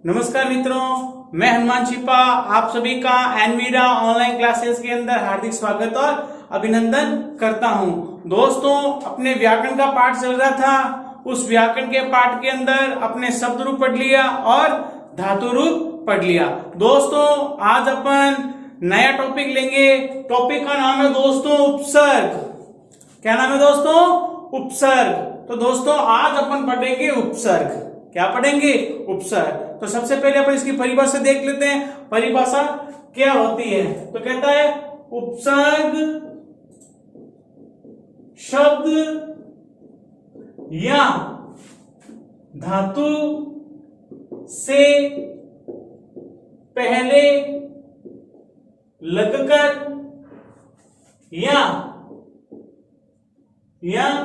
नमस्कार मित्रों, मैं हनुमान छिपा आप सभी का एनवीरा ऑनलाइन क्लासेस के अंदर हार्दिक स्वागत और अभिनंदन करता हूं। दोस्तों, अपने व्याकरण का पाठ चल रहा था। उस व्याकरण के पाठ के अंदर अपने शब्द रूप पढ़ लिया और धातु रूप पढ़ लिया। दोस्तों, आज अपन नया टॉपिक लेंगे। टॉपिक का नाम है दोस्तों उपसर्ग। क्या नाम है दोस्तों? उपसर्ग। तो दोस्तों, आज अपन पढ़ेंगे उपसर्ग। क्या पढ़ेंगे? उपसर्ग। तो सबसे पहले अपन इसकी परिभाषा देख लेते हैं। परिभाषा क्या होती है? तो कहता है उपसर्ग शब्द या धातु से पहले लगकर या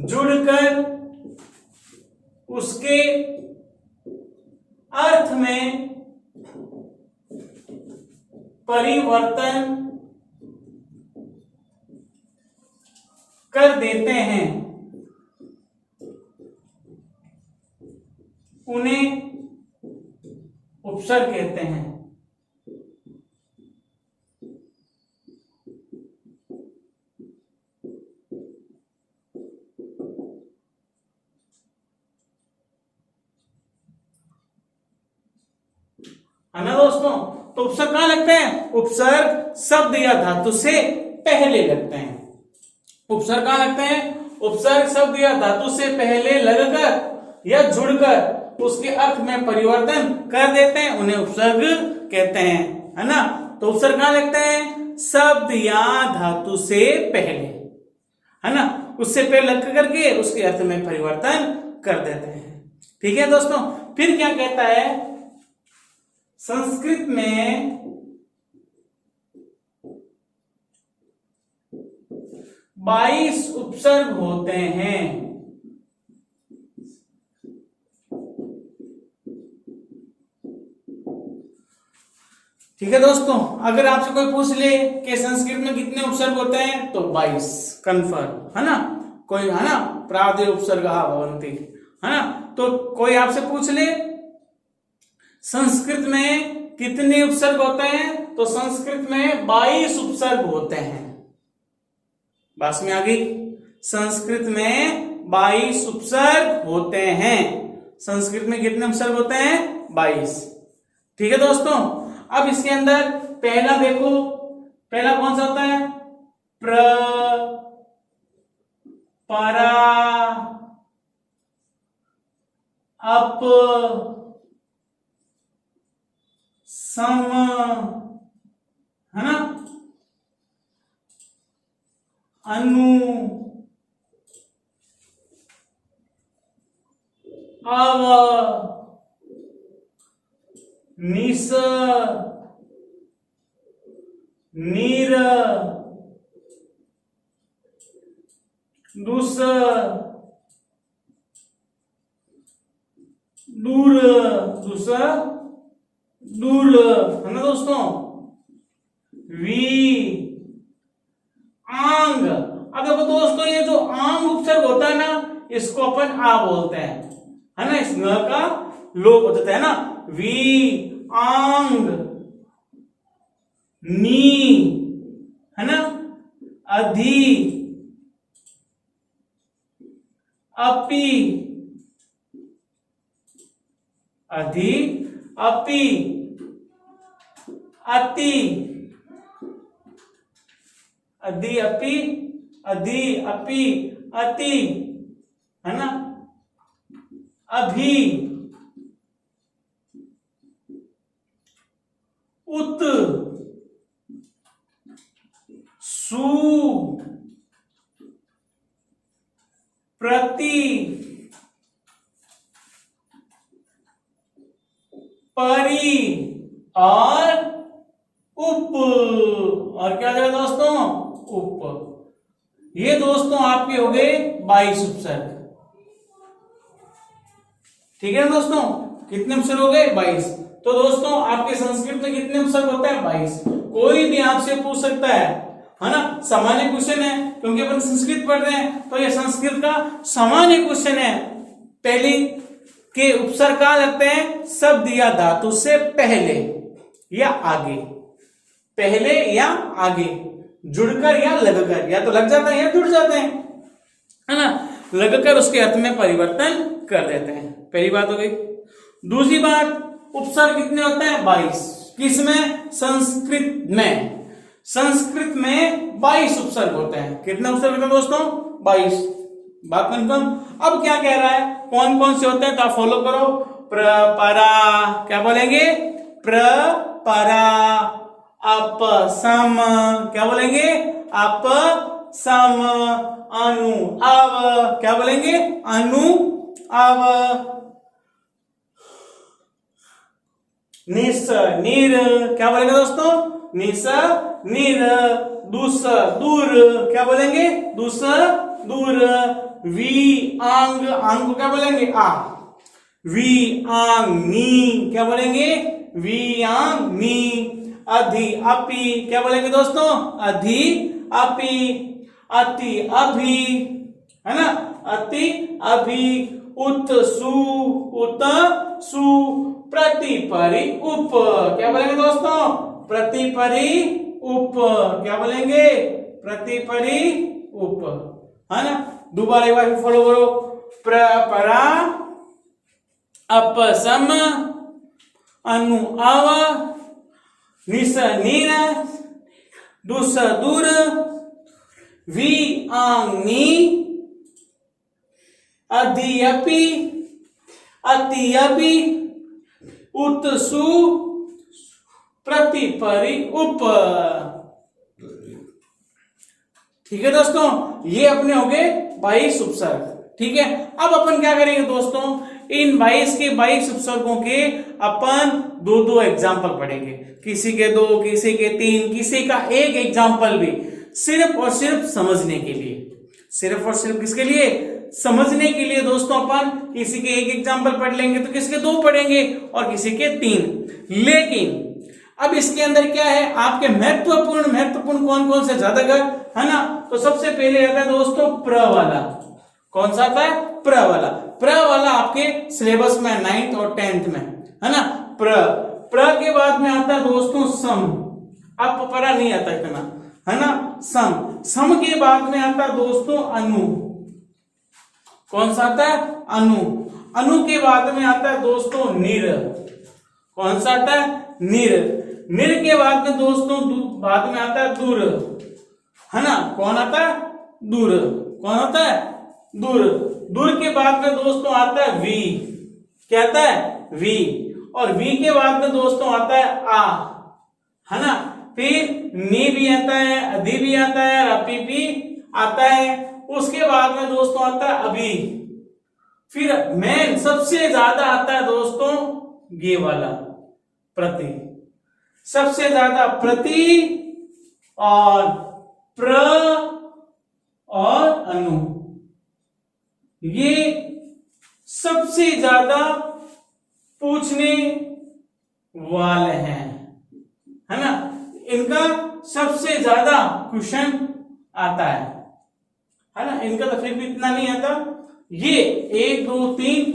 जुड़कर उसके अर्थ में परिवर्तन कर देते हैं, उन्हें उपसर्ग कहते हैं। है ना दोस्तों? तो उपसर्ग कहां लगते हैं? उपसर्ग शब्द या धातु से पहले लगते हैं। उपसर्ग कहां लगते हैं? उपसर्ग शब्द या धातु से पहले लगकर या जुड़कर उसके अर्थ में परिवर्तन कर देते हैं, उन्हें उपसर्ग कहते हैं। है ना? तो उपसर्ग कहां लगते हैं? शब्द या धातु से पहले, है ना, उससे पहले लग करके उसके अर्थ में परिवर्तन कर देते हैं। ठीक है दोस्तों? फिर क्या कहता है? संस्कृत में 22 उपसर्ग होते हैं। ठीक है दोस्तों, अगर आपसे कोई पूछ ले कि संस्कृत में कितने उपसर्ग होते हैं तो 22 कन्फर्म, है ना? कोई, है ना, प्रादे उपसर्ग भवन्ति, है ना? तो कोई आपसे पूछ ले संस्कृत में कितने उपसर्ग होते हैं तो संस्कृत में 22 उपसर्ग होते हैं। बात में आ गई? संस्कृत में 22 उपसर्ग होते हैं। संस्कृत में कितने उपसर्ग होते हैं? 22। ठीक है दोस्तों, अब इसके अंदर पहला देखो, पहला कौन सा होता है? प्र, परा, अप, सम, है ना, अनु, अव, निस, नीर, दुस, दूर, दुस, दूर, है ना दोस्तों? वी, आंग। अब देखो दोस्तों, ये जो आंग उपसर्ग होता है ना, इसको अपन आ बोलते हैं, है ना? इस न का लोप हो जाता है ना। वी, आंग, नी, है ना, अधि, अपि, अधि, अपि, अति, अधि, अपि, अधि, अपि, अति, है ना, अभि, उत, सु, प्रति, परि और उप। और क्या जाएगा दोस्तों? उप। ये दोस्तों आपके हो गए 22 उपसर्ग। ठीक है दोस्तों? कितने उपसर्ग हो गए? 22। तो दोस्तों, आपके संस्कृत में कितने उपसर्ग होते हैं? 22। कोई भी आपसे पूछ सकता है ना? सामान्य क्वेश्चन है, क्योंकि अपन संस्कृत पढ़ रहे हैं तो ये संस्कृत का सामान्य क्वेश्चन है। पहली के उपसर्ग कहां लगते हैं? शब्द या धातु से पहले या आगे, पहले या आगे, जुड़कर या लगकर, या तो लग जाता है या जुड़ जाते हैं, है ना, लगकर उसके अर्थ में परिवर्तन कर देते हैं। पहली बात हो गई। दूसरी बात, उपसर्ग कितने होते हैं? 22। किसमें? संस्कृत में। संस्कृत में 22 उपसर्ग होते हैं। कितने उपसर्ग होते हैं दोस्तों? 22। बात कंफर्म। अब क्या कह रहा है, कौन कौन से होते हैं, तो आप फॉलो करो। प्र परा, क्या बोलेंगे? प्र परा। अप सम, क्या बोलेंगे? Up some. अनु अव, क्या बोलेंगे? अनु अव। निस निर, क्या बोलेंगे दोस्तों? निस निर। दुस दूर, क्या बोलेंगे? दुस दूर। वी आंग, आंग को क्या बोलेंगे? आ। वी आंग नी, क्या बोलेंगे? वी आंग नी। अधि अपि, क्या बोलेंगे दोस्तों? अधि अपि। अति अभि, है ना, अति अभि। उत सु, उत सु। प्रतिपरि उप, क्या बोलेंगे दोस्तों? प्रतिपरि उप, क्या बोलेंगे? प्रतिपरि उप, है ना। दोबारा एक बार फॉलो करो। प्र परा, अप सम, अनु अव, निस नीर, दुस दूर, वी आंग नी, अधि अपि, अति अभि, उत सु, प्रतिपरि उप। ठीक है दोस्तों, ये अपने हो गए 22 उपसर्ग। ठीक है, अब अपन क्या करेंगे दोस्तों, इन 22 के 22 उपसर्गों के अपन दो दो एग्जाम्पल पढ़ेंगे। किसी के 2, किसी के 3, किसी का 1 एग्जाम्पल भी, सिर्फ और सिर्फ समझने के लिए। सिर्फ और सिर्फ किसके लिए? समझने के लिए दोस्तों। अपन किसी के 1 एग्जाम्पल पढ़ लेंगे तो किसी के 2 पढ़ेंगे और किसी के 3। लेकिन अब इसके अंदर क्या है, आपके महत्वपूर्ण कौन कौन से ज्यादा कर, है ना। तो सबसे पहले आता है दोस्तों प्र वाला। कौन सा आता है? प्र वाला। प्र वाला आपके सिलेबस में 9th और 10th में, है ना। प्र के बाद में आता है दोस्तों सम। अब परा नहीं आता इतना, है ना। सम के बाद में आता है दोस्तों अनु। कौन सा आता है? अनु। अनु के बाद में आता है दोस्तों निर। कौन सा आता है? निर। निर के बाद में दोस्तों बाद में आता है दूर, है ना। कौन आता है? दूर। कौन आता है? दूर। दूर के बाद में दोस्तों आता है वी। क्या आता है? वी। और वी के बाद में दोस्तों आता है आ, है ना। फिर नी भी आता है, अधि भी आता है, अपि भी आता है। उसके बाद में दोस्तों आता है अभी। फिर मेन सबसे ज्यादा आता है दोस्तों ये वाला प्रति। सबसे ज्यादा प्रति और प्र और अनु, ये सबसे ज्यादा पूछने वाले हैं, है ना। इनका सबसे ज्यादा क्वेश्चन आता है ना। इनका तो फिर भी इतना नहीं आता। ये 1 2 3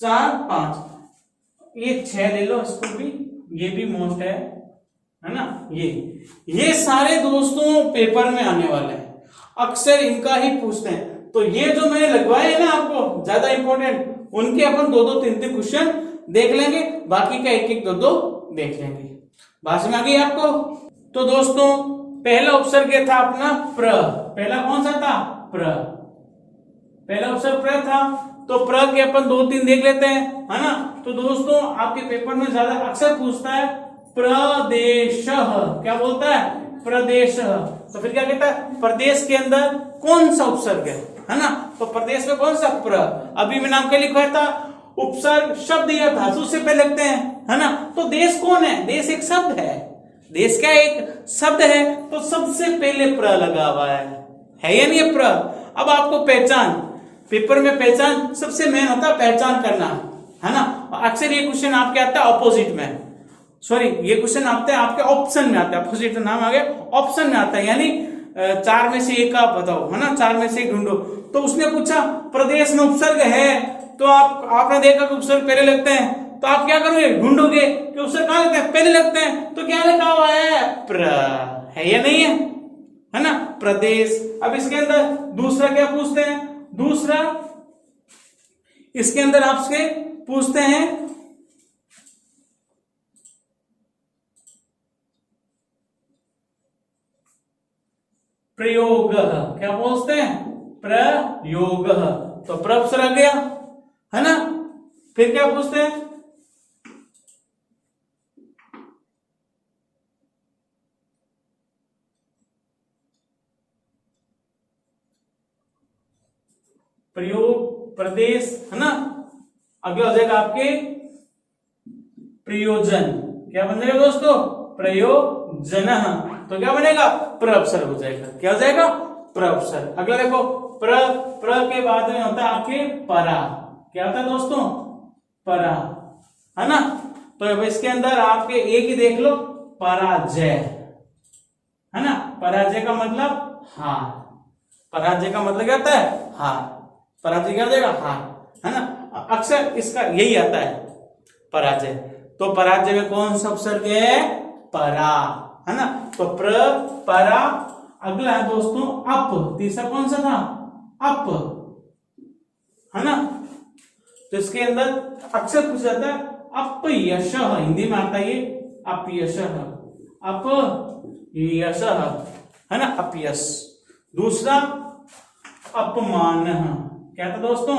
4 5, ये 6 ले लो, इसको भी, ये भी मोस्ट है ना। ये सारे दोस्तों पेपर में आने वाले हैं, अक्सर इनका ही पूछते हैं। तो ये जो मैंने लगवाए हैं ना आपको ज्यादा इंपॉर्टेंट, उनके अपन 2 2 3 3 क्वेश्चन देख लेंगे, बाकी का 1 1 2 2 देख लेंगे। बात में आ गई आपको। तो दोस्तों पहला उपसर्ग था अपना प्र। पहला कौन सा था? प्र। पहला उपसर्ग प्र था। तो प्र के अपन 2 3 देख लेते हैं, है ना। तो दोस्तों आपके पेपर में ज्यादा अक्सर पूछता है प्रदेश। क्या बोलता है? प्रदेश। तो फिर क्या कहता है? प्रदेश के अंदर कौन सा उपसर्ग है ना। तो प्रदेश में कौन सा? प्र। अभी मैं नाम क्या लिखवाया था? उपसर्ग शब्द या धातु से पहले लगते हैं, है ना। तो देश कौन है? देश एक शब्द है। देश क्या एक शब्द है, तो सबसे पहले प्र लगा हुआ है या नहीं प्र। अब आपको पहचान, पेपर में पहचान सबसे मेन होता है, पहचान करना, है ना। अक्सर ये क्वेश्चन आपके आता है ऑपोजिट में, सॉरी ये क्वेश्चन आता है आपके ऑप्शन में आता है। अपोजिट नाम आ गया, ऑप्शन में आता है, यानी चार में से एक आप बताओ, है ना, चार में से एक ढूंढो। तो उसने पूछा प्रदेश में उपसर्ग है, तो आपने देखा कि उपसर्ग पहले लगते हैं, तो आप क्या करोगे, ढूंढोगे कि उपसर्ग कहां लगते हैं, पहले लगते हैं। तो क्या लिखा हुआ है, प्र, है या नहीं है ना, प्रदेश। अब इसके अंदर दूसरा क्या पूछते हैं, दूसरा इसके अंदर आपसे पूछते हैं प्रयोग, क्या पूछते हैं, प्रयोग। तो प्रअपसर आ गया, है ना। फिर क्या पूछते हैं, प्रयोग, प्रदेश, है ना। अगला हो जाएगा आपके प्रयोजन। क्या बन जाएगा दोस्तों, प्रयोजन। तो क्या बनेगा, प्रअपसर हो जाएगा। क्या हो जाएगा, प्रअपसर। अगला देखो, प्र के बाद में होता है आपके परा। क्या होता है दोस्तों, परा, है ना। तो अब इसके अंदर आपके एक ही देख लो, पराजय, है ना। पराजय का मतलब हार, पराजय का मतलब क्या होता है, हार। पराजय क्या हो जाएगा, हार, है ना। अक्सर इसका यही आता है, पराजय। तो पराजय में कौन सा उपसर्ग है, परा, है ना। तो प्र, परा। अगला है दोस्तों अप, तीसरा कौन सा था, अप, है ना। तो इसके अंदर अक्सर पूछा जाता है अपयश, हिंदी में आता है ये अपयश, अपयश, है ना, अपयश। दूसरा अपमान, क्या था दोस्तों,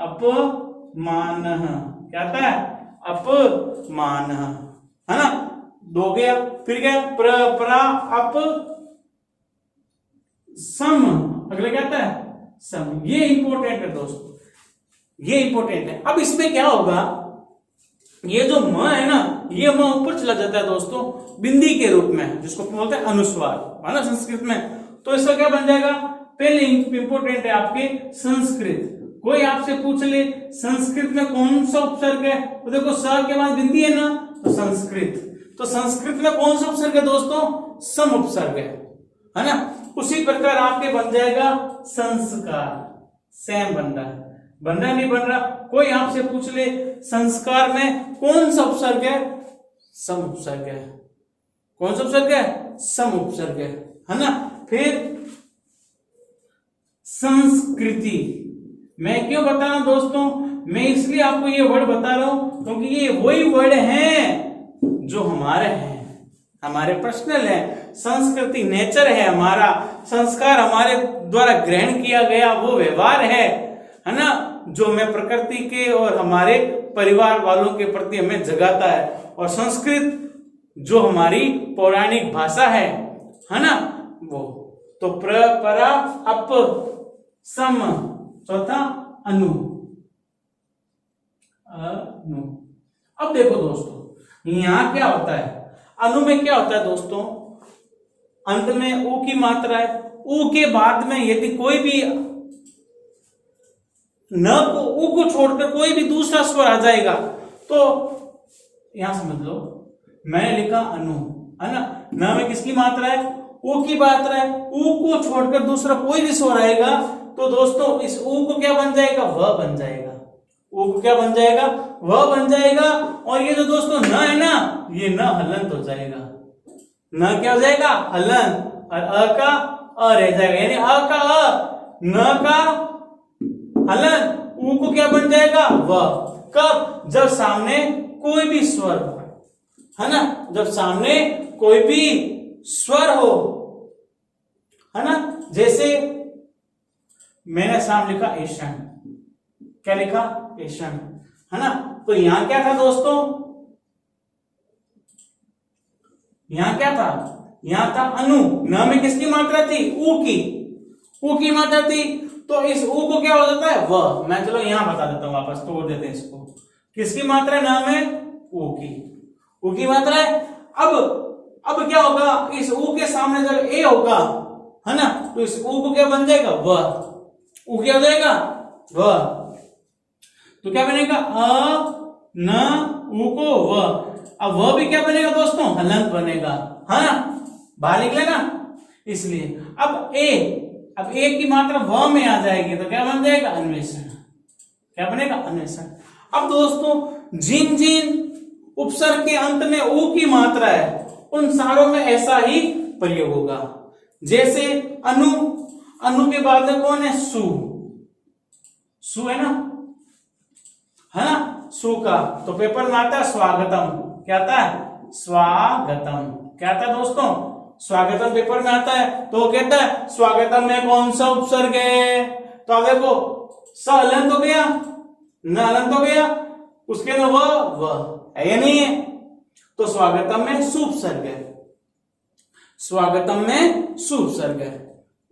अपमान, क्या था, अपमान, है ना। दो गया, फिर क्या, प्रा, अप, सम। अगला क्या आता है, सम। ये इंपॉर्टेंट है दोस्तों, ये इंपॉर्टेंट है। अब इसमें क्या होगा, ये जो म है ना, ये म ऊपर चला जाता है दोस्तों बिंदी के रूप में, जिसको बोलते हैं अनुस्वार, है ना, संस्कृत में। तो इसका क्या बन जाएगा, पहले इंपॉर्टेंट है आपके संस्कृत। कोई आपसे पूछ ले संस्कृत में कौन सा उपसर्ग है, तो देखो स के बाद बिंदी है ना, तो संस्कृत। तो संस्कृत में कौन सा उपसर्ग है दोस्तों, सम उपसर्ग है ना। उसी प्रकार आपके बन जाएगा संस्कार, सैम बन रहा है, बन रहा नहीं बन रहा। कोई आपसे पूछ ले संस्कार में कौन सा उपसर्ग है, सम उपसर्ग है। कौन सा उपसर्ग है, सम उपसर्ग है ना। फिर संस्कृति, मैं क्यों बता रहा हूं दोस्तों, मैं इसलिए आपको ये वर्ड बता रहा हूं क्योंकि ये वही वर्ड हैं जो हमारे हैं, हमारे पर्सनल है। संस्कृति नेचर है हमारा, संस्कार हमारे द्वारा ग्रहण किया गया वो व्यवहार है ना, जो हमें प्रकृति के और हमारे परिवार वालों के प्रति हमें जगाता है। और संस्कृत जो हमारी पौराणिक भाषा है ना, वो। तो प्र, परा, अप, सम, चौथा अनु, अनु। अब देखो दोस्तों यहां क्या होता है, अनु में क्या होता है दोस्तों, अंत में ऊ की मात्रा है, ऊ के बाद में यदि कोई भी न को, ऊ को छोड़कर कोई भी दूसरा स्वर आ जाएगा, तो यहां समझ लो मैंने लिखा अनु, है ना। न में किसकी मात्रा है, ऊ की मात्रा है, ऊ को छोड़कर दूसरा कोई भी स्वर आएगा, तो दोस्तों इस ऊ को क्या बन जाएगा, वह बन जाएगा। ऊ को क्या बन जाएगा, वह बन जाएगा। और ये जो दोस्तों न है ना, ये न हलंत हो जाएगा। न क्या हो जाएगा, हलंत। और अ का अ रह जाएगा, यानी अ का अ, न का हलंत, ऊ को क्या बन जाएगा, वह। कब, जब सामने कोई भी स्वर, है ना, जब सामने कोई भी स्वर हो, है ना। जैसे मैंने सामने लिखा एशियन, क्या लिखा, एशियन, है ना। तो यहां क्या था दोस्तों, यहां क्या था, यहां था अनु। न में किसकी मात्रा थी, ऊ की, ऊ की मात्रा थी। तो इस ऊ को क्या हो जाता है, वह। मैं चलो यहां बता देता हूं, वापस तोड़ देते हैं इसको। किसकी मात्रा है, न में ऊ की, ऊ की मात्रा है। अब क्या होगा, इस ऊ के सामने जब ए होगा, है ना, तो इस ऊ को क्या बन जाएगा, वह। ऊ क्या हो जाएगा, वह। तो क्या बनेगा, अ न ऊ को वह। अब वह भी क्या बनेगा दोस्तों, हलंत बनेगा, है ना, बाहर निकलेगा। इसलिए अब ए की मात्रा व में आ जाएगी तो क्या बन जाएगा? अन्वेषण। क्या बनेगा? अन्वेषण। अब दोस्तों जिन जिन उपसर्ग के अंत में ऊ की मात्रा है उन सारों में ऐसा ही प्रयोग होगा। जैसे अनु, अनु के बाद में कौन है? सु, सु है ना, सु का तो पेपर में आता है स्वागतम। क्या आता है? स्वागतम। क्या आता है दोस्तों? स्वागतम पेपर में आता है तो वो कहता है स्वागतम में कौन सा उपसर्ग है? तो अब देखो स हलंत हो गया, न हलंत हो गया, उसके अंदर व है या नहीं है? तो स्वागतम में सु उपसर्ग है, स्वागतम में सु उपसर्ग है।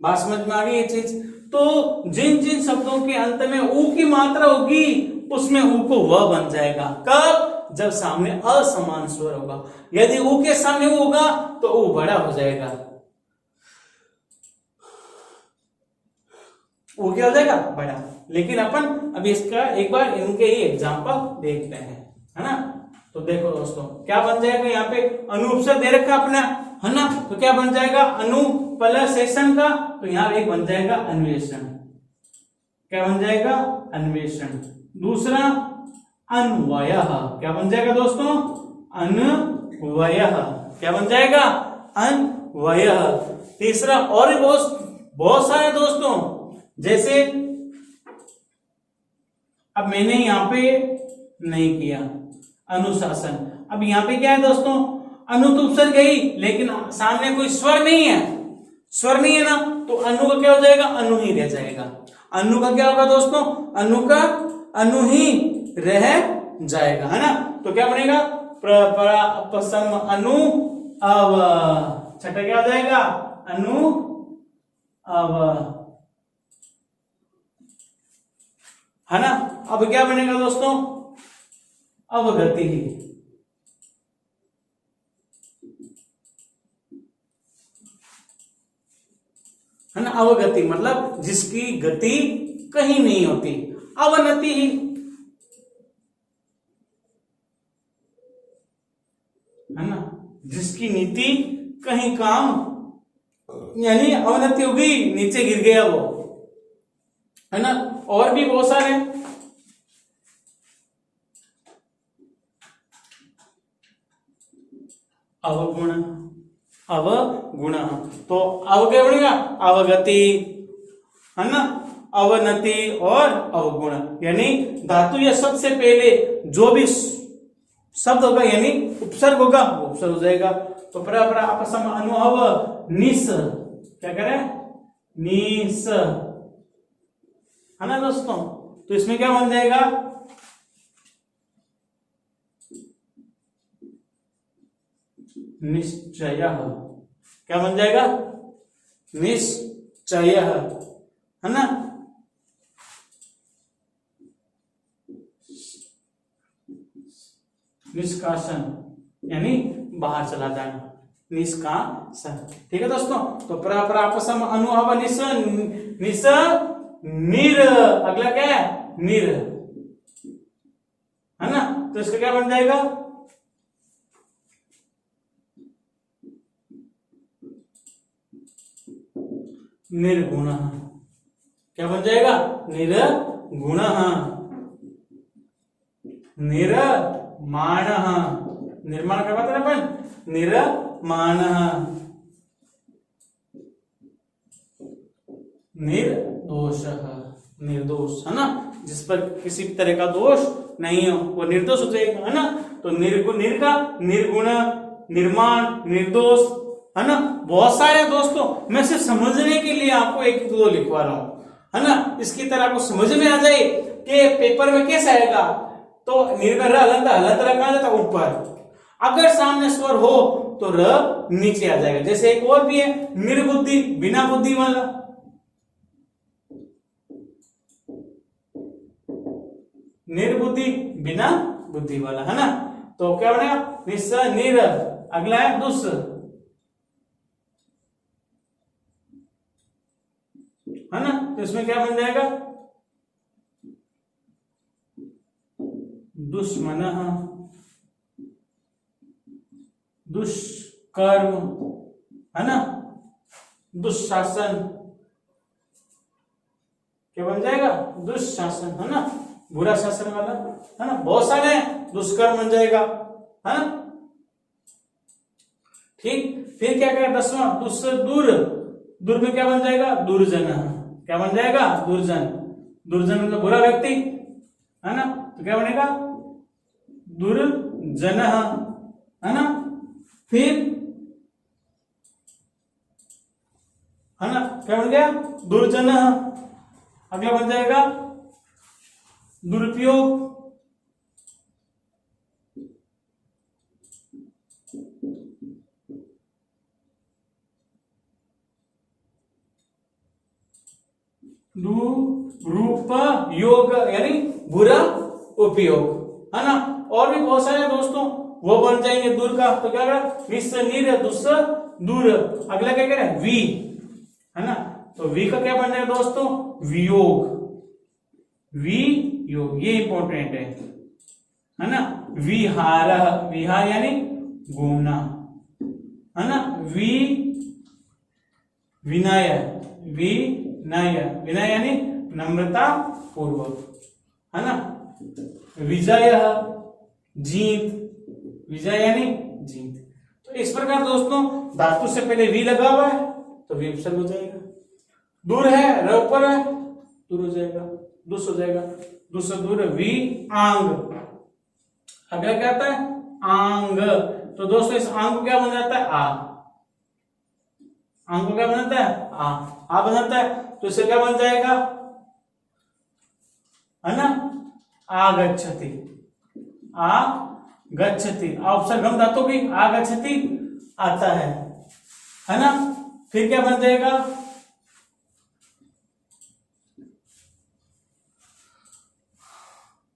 बात समझ में आ गई ये चीज? तो जिन जिन शब्दों के अंत में ऊ की मात्रा होगी उसमें ऊ को व बन जाएगा। कब? जब सामने असमान स्वर होगा। यदि ऊ के सामने ऊ होगा तो ऊ बड़ा हो जाएगा, ऊ क्या हो जाएगा? बड़ा। लेकिन अपन अभी इसका एक बार इनके ही एग्जांपल देखते हैं, है ना। तो देखो दोस्तों क्या बन जाएगा, यहाँ पे अनुपसर्ग दे रखा अपना, है ना। तो क्या बन जाएगा? अनु प्लस सेशन का, तो यहाँ एक बन जाएगा अन्वेषण। क्या बन जाएगा? अन्वेषण। दूसरा अन्वयः। क्या बन जाएगा दोस्तों? अन्वयः। क्या बन जाएगा? अन्वयः। तीसरा और भी बहुत सारे दोस्तों, जैसे अब मैंने यहां पे नहीं किया अनुशासन। अब यहां पे क्या है दोस्तों? अनु तो उपसर्ग गई लेकिन सामने कोई स्वर नहीं है, स्वर नहीं है ना, तो अनु का क्या हो जाएगा? अनु ही रह जाएगा। अनु का क्या होगा दोस्तों? अनु का अनु ही रह जाएगा, है ना। तो क्या बनेगा? प्रपसम अनु अव। छठा क्या हो जाएगा? अनु अव, है ना। अब क्या बनेगा दोस्तों? अवगति ही, है ना। अवगति मतलब जिसकी गति कहीं नहीं होती। अवनति ही, है ना, जिसकी नीति कहीं काम, यानी अवनति होगी, नीचे गिर गया वो, है ना। और भी बहुत सारे, अवगुण, अवगुण। तो अव क्या बनेगा? अवगति, है ना, अवनति और अवगुण। यानी धातु या शब्द से पहले जो भी शब्द होगा यानी उपसर्ग होगा वो उपसर्ग हो जाएगा। तो परा अपसम अनुहव निस, क्या करें? निस, है ना दोस्तों। तो इसमें क्या बन जाएगा? निश्चय। क्या बन जाएगा? निश्चय, है ना। निष्कासन यानी बाहर चला जाना, निष्कासन। ठीक है दोस्तों। तो परापसम अनुहव निस, निस निर, अगला क्या है? निर, है ना। तो इसका क्या बन जाएगा? निर्गुण। क्या बन जाएगा? निर्गुण। निर्माण, निर्माण करवाते ना अपन, निर्माण। निर्दोष, निर्दोष, है ना, जिस पर किसी भी तरह का दोष नहीं हो वो निर्दोष हो जाएगा, है ना। तो निर्गुण, निर का निर्गुण, निर्माण, निर्दोष, है ना। बहुत सारे दोस्तों, मैं सिर्फ समझने के लिए आपको एक दो लिखवा रहा हूं, है ना। इसकी तरह आपको समझ में आ जाए कि पेपर में कैसे आएगा। तो निर्गर हलंत, हलंत कहां जाता? ऊपर। अगर सामने स्वर हो तो र नीचे आ जाएगा। जैसे एक और भी है निर्बुद्धि, बिना बुद्धि वाला, निर्बुद्धि बिना बुद्धि वाला, है ना। तो क्या बनेगा? निस निर। अगला है दुस, है ना। तो इसमें क्या बन जाएगा? दुश्मन, दुष्कर्म, है ना। दुशासन, क्या बन जाएगा? दुशासन, है ना, बुरा शासन वाला, है ना। बहुत सारे दुष्कर्म बन जाएगा, है ना। ठीक, फिर क्या करें? 10वां दूर, दूर में क्या बन जाएगा? दुर्जन, क्या बन जाएगा? दुर्जन, दुर्जन मतलब बुरा व्यक्ति, है ना, तो क्या बनेगा? दुर्जन, है ना। फिर, है ना, क्या बन गया? दुर्जन। अगला बन जाएगा दुरुपयोग, दुरुपयोग यानी बुरा उपयोग, है ना। और भी बहुत सारे दोस्तों वो बन जाएंगे दूर का, तो क्या करें? विस नीर दुस दूर। अगला क्या करें? वी, है ना, तो वी का क्या बन जाएगा दोस्तों? वियोग, वियोग, ये इंपॉर्टेंट है ना। विहार, विहार यानी घूमना, है ना। विनय, विनय यानी नम्रता पूर्वक, है ना। विजय, जीत, विजय यानी जीत। तो इस प्रकार दोस्तों धातु से पहले वी लगा हुआ है तो वी उपसर्ग हो जाएगा। दूर है, र ऊपर है, दूर हो जाएगा, दुस हो जाएगा, दुस दूर, वी आंग। अगला क्या आता है? आंग। तो दोस्तों इस आंग को क्या बन जाता है? आ। आंग को क्या बन जाता है? आ बन जाता है, तो इसे क्या बन जाएगा? है ना, आगच्छति, आगच्छति, उपसर्ग हम धातु की आगच्छति आता है ना। फिर क्या बन जाएगा?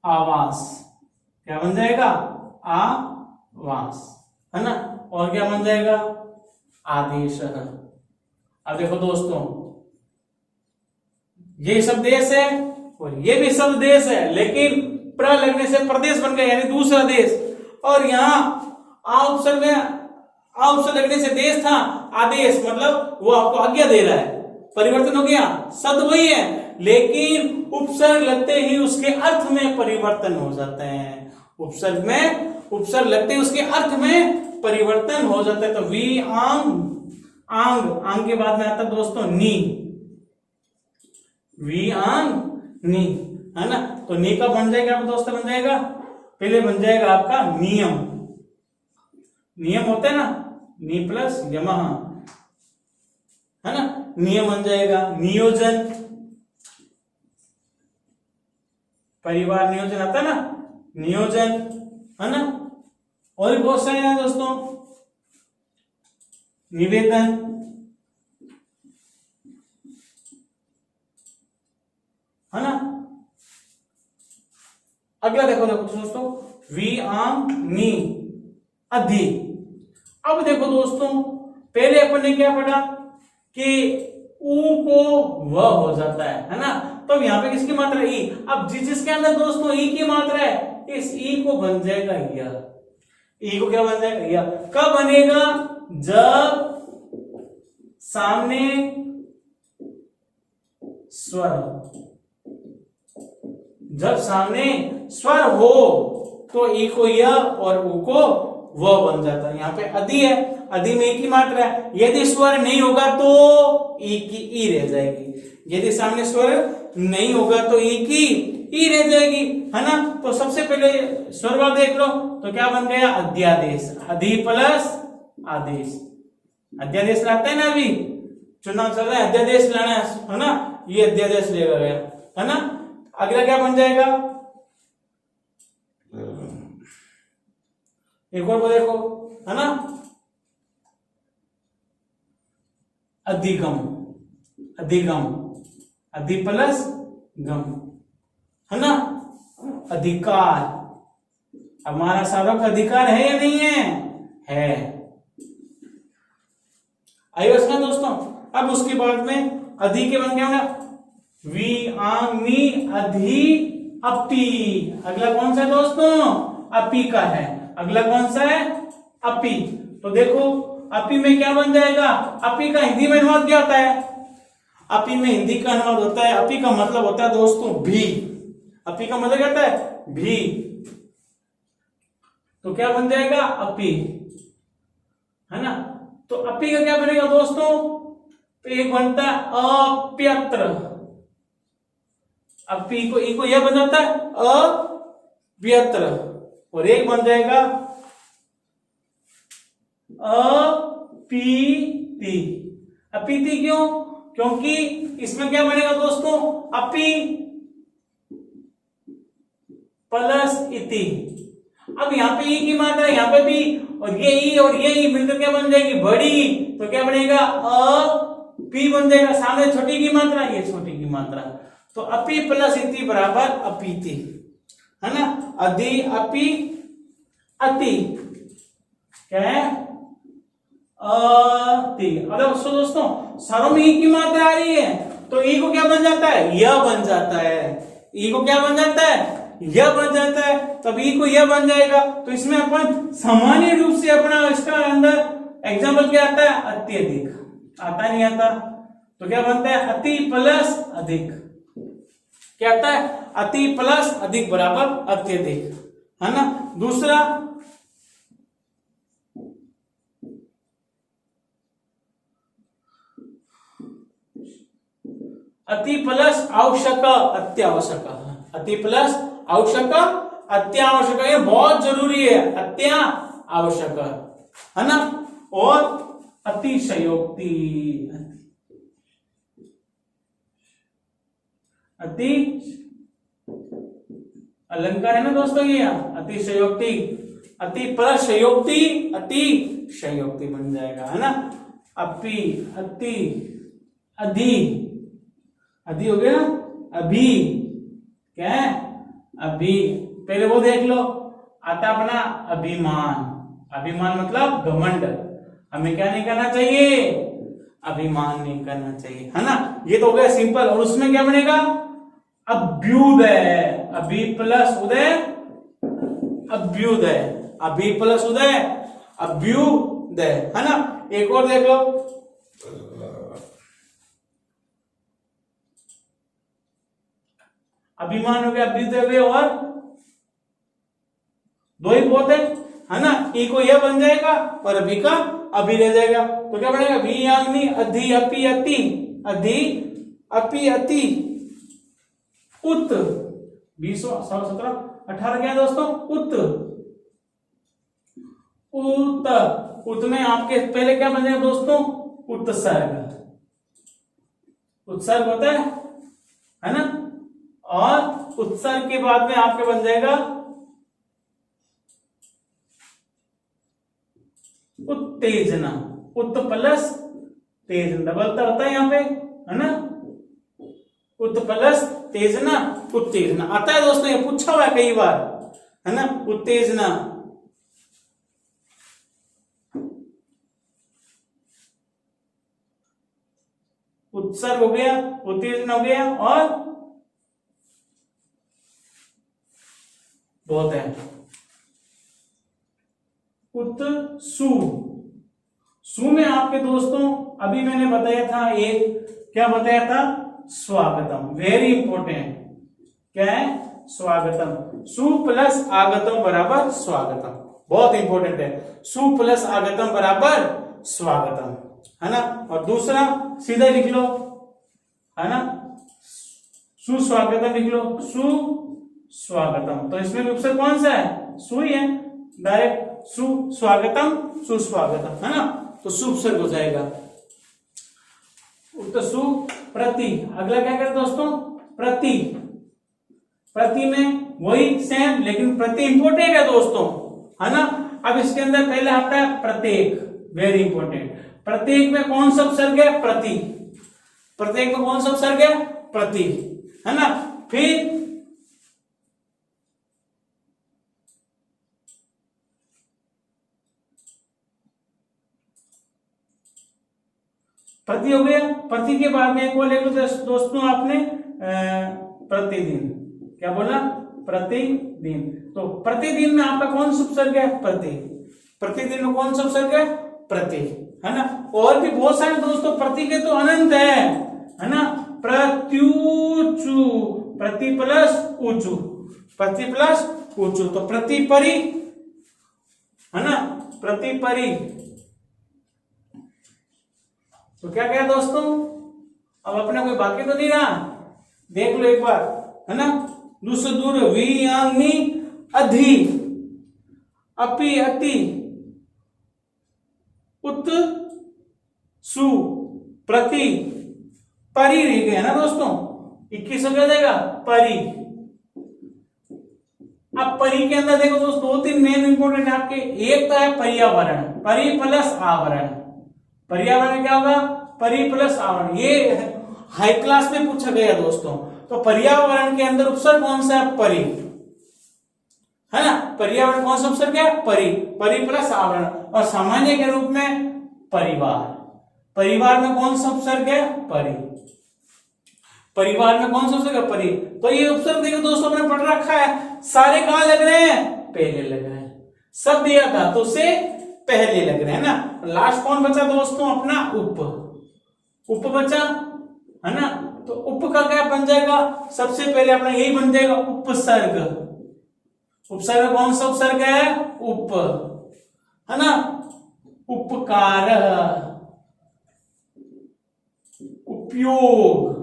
आवास, क्या बन जाएगा? आवास, है ना। और क्या बन जाएगा? आदेश। अब देखो दोस्तों ये सब देश है और ये भी सब देश है, लेकिन प्र लगने से प्रदेश बन गया यानी दूसरा देश। और यहाँ आ उपसर्ग में आ उपसर्ग लगने से देश था, आदेश मतलब वो आपको आज्ञा दे रहा है, परिवर्तन हो गया, शब्द वही है लेकिन उपसर्ग लगते ही उसके अर्थ में परिवर्तन हो जाते हैं। उपसर्ग में उपसर्ग लगते ही उसके अर्थ में परिवर्तन हो जाता है। तो वी आंग, आंग, आंग के बाद में आता है दोस्तों नी, वी आंग नी, है ना। तो नी का बन जाएगा दोस्तों, बन जाएगा पहले बन जाएगा आपका नियम, नियम होते हैं ना, नी प्लस यम, है ना, नियम बन जाएगा। नियोजन, परिवार नियोजन आता है ना, नियोजन, है ना। और भी बहुत सारे हैं दोस्तों, निवेदन, है ना। अगला देखो देखो दोस्तों, वी आंग नी, अधि। अब देखो दोस्तों पहले अपन ने क्या पढ़ा कि ऊ को व हो जाता है ना। तो यहां पे किसकी मात्रा? ई। अब जिसके अंदर दोस्तों ई की मात्रा है, इस ई को बन जाएगा या, ई को क्या बन जाएगा? या। कब बनेगा? जब सामने स्वर, जब सामने स्वर हो तो ई को य और ऊ को व बन जाता है। यहाँ पे अधि है, अधि में ई की मात्रा है, यदि स्वर नहीं होगा तो ई की ई रह जाएगी, यदि सामने स्वर नहीं होगा तो ई की ई रह जाएगी, है ना। तो सबसे पहले स्वर देख लो तो क्या बन गया? अध्यादेश, अधि प्लस आदेश, अध्यादेश लाते हैं ना, अभी चुनाव चल रहा है, अध्यादेश लाना है ना, ये अध्यादेश लेगा गया, है ना। अगला क्या बन जाएगा? एक और को देखो, है ना, अधिगम, अधिगम, अधि प्लस गम, है ना। अधिकार, हमारा सार्वक अधिकार है या नहीं है? है। आइए ना दोस्तों, अब उसके बाद में अधि के बन गया ना, वी आंग नी अधि अपी। अगला कौन सा है दोस्तों? अपी का है। अगला कौन सा है? अपी। तो देखो अपी में क्या बन जाएगा? अपी का हिंदी में अनुवाद क्या होता है? अपी में हिंदी का अनुवाद होता है, अपी का मतलब होता है दोस्तों भी। अपी का मतलब क्या होता है? भी। तो क्या बन जाएगा? अपी, है ना। तो अपी का क्या बनेगा दोस्तों? तो एक बनता है अप्यत्र। अपी को ई को यह बन जाता है अप्यत्र, और एक बन जाएगा अपीति। अपीति क्यों? क्योंकि इसमें क्या बनेगा दोस्तों? अपी प्लस इति। अब यहाँ पे ई की मात्रा, यहाँ पे भी, और ये ई और ये ई मिलकर क्या बन जाएगी? बड़ी। तो क्या बनेगा? अपी बन जाएगा। सामने छोटी की मात्रा, ये छोटी की मात्रा। तो अपी प्लस इति बराबर अपीति, है ना। अधि, अपी, अति, क्या है? अति। अरे दोस्तों सर्व में ई की मात्रा आ रही है, तो ई को क्या बन जाता है? यह बन जाता है। ई को क्या बन जाता है? यह बन जाता है। तब ई को यह बन जाएगा। तो इसमें अपन सामान्य रूप से अपना इसका अंदर एग्जाम्पल क्या आता है? अत्यधिक। आता नहीं आता? तो क्या बनता है? अति प्लस अधिक। क्या आता है? अति प्लस अधिक बराबर अत्यधिक, है ना। दूसरा अति प्लस आवश्यक अत्यावश्यक। अति प्लस आवश्यक अत्यावश्यक, ये बहुत जरूरी है। अत्यावश्यक, है ना। और अतिशयोक्ति, अति अलंकार है ना दोस्तों ये। अतिशयोक्ति, अति प्लस शयोक्ति, अतिशयोक्ति बन जाएगा, है ना। अपि, अति, अधि, अधि हो गया। अभी, क्या है? अभी। पहले वो देख लो, आता अपना अभिमान। अभिमान मतलब घमंड। हमें क्या नहीं करना चाहिए? अभिमान नहीं करना चाहिए, है ना। ये तो हो गया सिंपल। और उसमें क्या बनेगा? अभ्युदय। अभि प्लस उदय, अभ्युदय। अभि प्लस उदय, अभ्युदय, है ना। एक और देख लो, अभिमान हो गया, अभ्युदय हो गया, और दो ही बहुत है ना। ई को यह बन जाएगा और अभी का अभी रह जाएगा। तो क्या बनेगा? भी याग्नि अधि, अपि, अति, अधि, अपि, अति, उत। 20, 17, 18 क्या है दोस्तों? उत। उत, उत में आपके पहले क्या बन जाएगा दोस्तों? उत्सर्ग। उत्सर्ग होता है ना। और उत्सर्ग के बाद में आपके बन जाएगा उत्तेजना। उत प्लस तेजना, डबलता होता है यहाँ पे, है ना। उत प्लस तेजना, उत्तेजना आता है दोस्तों, ये पूछा हुआ है कई बार, है ना। उत्तेजना, उत्सर्ग हो गया, उत्तेजना हो गया, और बहुत है उत्सु। सु में आपके दोस्तों अभी मैंने बताया था, एक क्या बताया था? स्वागतम। वेरी इंपॉर्टेंट, क्या है? स्वागतम। सु प्लस आगतम बराबर स्वागतम, बहुत इंपॉर्टेंट है। सु प्लस आगतम बराबर स्वागतम, है ना। और दूसरा सीधा लिख लो, है ना, सुस्वागतम लिख लो, सुस्वागतम। तो इसमें उपसर्ग कौन सा है? सु ही है, डायरेक्ट सुस्वागतम, सुस्वागतम, है ना। तो सुपसर्ग हो जाएगा। तो सु प्रति, अगला क्या करें दोस्तों? प्रति। प्रति में वही सेम, लेकिन प्रति इंपोर्टेंट है दोस्तों, है ना। अब इसके अंदर पहले आता है प्रत्येक, वेरी इंपॉर्टेंट। प्रत्येक में कौन सा उपसर्ग है? प्रति। प्रत्येक में कौन सा उपसर्ग है? प्रति, है ना। फिर प्रति हो गया। प्रति के बाद में एक और ले लो दोस्तों आपने, प्रतिदिन। क्या बोला? प्रतिदिन। तो प्रतिदिन में आपका कौन सा उपसर्ग है? प्रति। प्रतिदिन में कौन सा उपसर्ग है? प्रति, है ना। और भी बहुत सारे दोस्तों प्रति के तो अनंत है ना। प्रत्यूचु, प्रति प्लस ऊंचू, प्रति प्लस ऊंचू, तो प्रति परि, है ना, प्रति परि। तो क्या कहा दोस्तों, अब अपने कोई बाकी तो नहीं रहा, देख लो एक बार, है ना। दूसरे दूर वियांगी अधि, अपि अति, उत सु, प्रति, परि रह गए, है ना दोस्तों। 21 हो जाएगा परि। अब परि के अंदर देखो दोस्तों, दो तीन मेन इंपोर्टेंट है आपके। एक तो है पर्यावरण, परि प्लस आवरण। पर्यावरण क्या होगा, परि प्लस आवरण। ये हाई क्लास में पूछा गया दोस्तों। तो पर्यावरण के अंदर उपसर्ग कौन सा है, परि, है ना। पर्यावरण कौन सा उपसर्ग है, परि, परि प्लस आवरण। और सामान्य के रूप में परिवार, परिवार में कौन सा उपसर्ग है, परि, परिवार में कौन सा उपसर्ग है, परि। तो ये उपसर्ग देखो दोस्तों हमने पढ़ रखा है, सारे कहां लग रहे हैं, पहले लग रहे हैं। सब दिया था तो से पहले लग रहे हैं ना। लास्ट कौन बचा दोस्तों, अपना उप, उप बचा, है ना। तो उप का क्या बन जाएगा, सबसे पहले अपना यही बन जाएगा उपसर्ग। उपसर्ग कौन सा उपसर्ग है, उप, है ना। उपकार, उपयोग,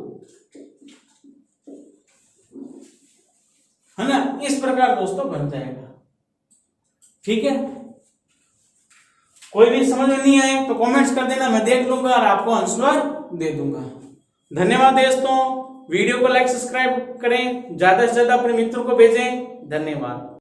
है ना। इस प्रकार दोस्तों बन जाएगा। ठीक है, कोई भी समझ में नहीं आए तो कमेंट्स कर देना, मैं देख लूंगा और आपको आंसर दे दूंगा। धन्यवाद दोस्तों, वीडियो को लाइक सब्सक्राइब करें, ज्यादा से ज्यादा अपने मित्रों को भेजें। धन्यवाद।